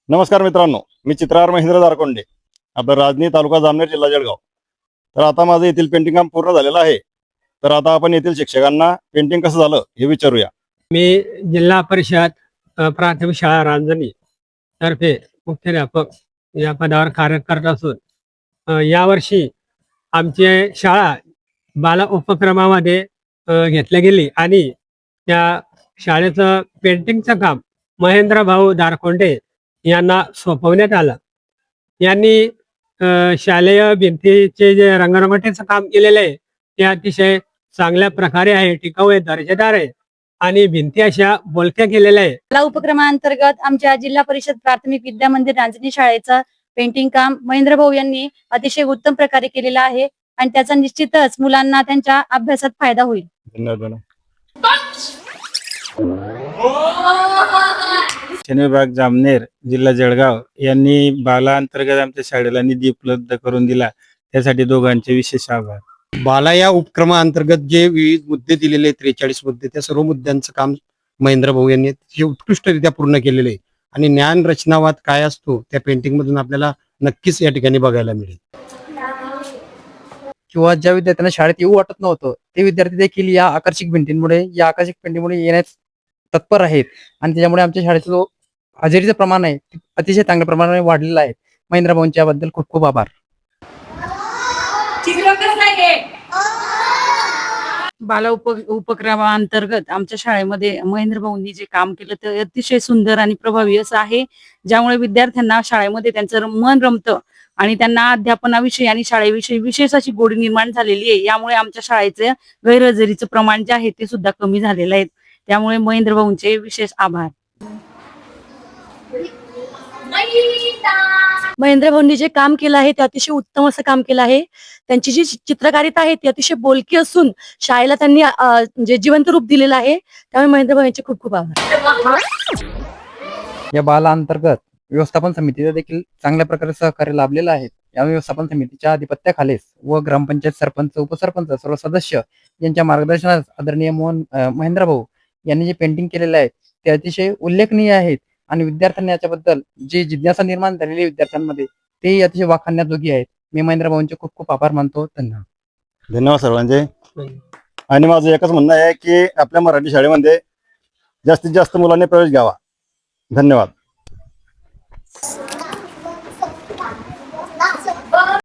नमस्कार मित्रांनो, मी चित्रार महेंद्र दारकोंडे, आपला राजनी तालुका जामनेर जिल्हा जळगाव. तर आता माझं येथील पेंटिंग काम पूर्ण झालेलं आहे. तर आता आपण येथील शिक्षकांना पेंटिंग कसं झालं हे विचारूया. मी जिल्हा परिषद प्राथमिक शाळा रांजणी तर्फे मुख्याध्यापक या पदावर कार्य करत असून यावर्षी आमची शाळा बाल उपक्रमामध्ये घेतली गेली आणि त्या शाळेचं पेंटिंगचं काम महेंद्र भाऊ दारकोंडे यांना सोपवण्यात आलं. यांनी शालेय भिंतीचे जे रंगरंगोटीचं काम केलेलं आहे ते अतिशय चांगल्या प्रकारे आहे, टिकाऊ आहे, दर्जेदार आहे आणि भिंती अशा बोलक्या केलेल्या आहे. या उपक्रमांतर्गत आमच्या जिल्हा परिषद प्राथमिक विद्या मंदिर रांजणी शाळेचं पेंटिंग काम महेंद्र भाऊ यांनी अतिशय उत्तम प्रकारे केलेलं आहे आणि त्याचा निश्चितच मुलांना त्यांच्या अभ्यासात फायदा होईल. धन्यवाद. शिक्षण विभाग जामनेर जिल्हा जळगाव यांनी बाला अंतर्गत आमच्या शाळेला निधी उपलब्ध करून दिला, त्यासाठी दोघांचे विशेष आभार. बाला या उपक्रमाअंतर्गत जे विविध मुद्दे दिलेले 43 मुद्दे, त्या सर्व मुद्द्यांचं काम महेंद्र भाऊ यांनी अतिशय उत्कृष्टरित्या पूर्ण केलेले आहे आणि ज्ञान रचनावाद काय असतो त्या पेंटिंग मधून आपल्याला नक्कीच या ठिकाणी बघायला मिळेल. किंवा ज्या विद्यार्थ्यांना शाळेत येऊ वाटत नव्हतं ते विद्यार्थी देखील या आकर्षक पेंटिंगमुळे येण्यास तत्पर आहेत आणि त्याच्यामुळे आमच्या शाळेचा जो हजेरीचं प्रमाण आहे ते अतिशय चांगल्या प्रमाणाने वाढलेलं आहे. महेंद्र भाऊंच्या याबद्दल खूप खूप आभार. बाला उपक्रमाअंतर्गत आमच्या शाळेमध्ये महेंद्र भाऊंनी जे काम केलं ते अतिशय सुंदर आणि प्रभावी असं आहे, ज्यामुळे विद्यार्थ्यांना शाळेमध्ये त्यांचं मन रमतं आणि त्यांना अध्यापनाविषयी आणि शाळेविषयी विशेष अशी गोडी निर्माण झालेली आहे. यामुळे आमच्या शाळेचे गैरहजेरीचं प्रमाण जे आहे ते सुद्धा कमी झालेलं आहे. त्यामुळे महेंद्र भाऊंचे विशेष आभार. महेंद्र भाऊंनी जे काम केलं आहे ते अतिशय उत्तम असं काम केलं आहे. त्यांची जी चित्रकारिता आहे ती अतिशय बोलकी असून शाळेला त्यांनी म्हणजे जिवंत रूप दिलेलं आहे. त्यामुळे महेंद्र भाऊ यांचे खूप खूप आभार. या बाला अंतर्गत व्यवस्थापन समितीला देखील चांगल्या प्रकारे सहकार्य लाभलेलं आहे. या व्यवस्थापन समितीच्या अधिपत्याखालीच व ग्रामपंचायत सरपंच, उपसरपंच, सर्व सदस्य यांच्या मार्गदर्शनात आदरणीय महेंद्र भाऊ यांनी जे पेंटिंग केलेले आहे ते अतिशय उल्लेखनीय आहेत आणि विद्यार्थ्यांनी याच्याबद्दल जी जिज्ञासा निर्माण झालेली आहे विद्यार्थ्यांमध्ये ते अतिशय वाखाणण्याजोगी आहेत. मी महेंद्र भाऊंचे खूप खूप आभार मानतो. धन्यवाद सर्वांचे. आणि माझं एकच म्हणणं आहे की आपल्या मराठी शाळेमध्ये जास्तीत जास्त मुलांनी प्रवेश घ्यावा. धन्यवाद.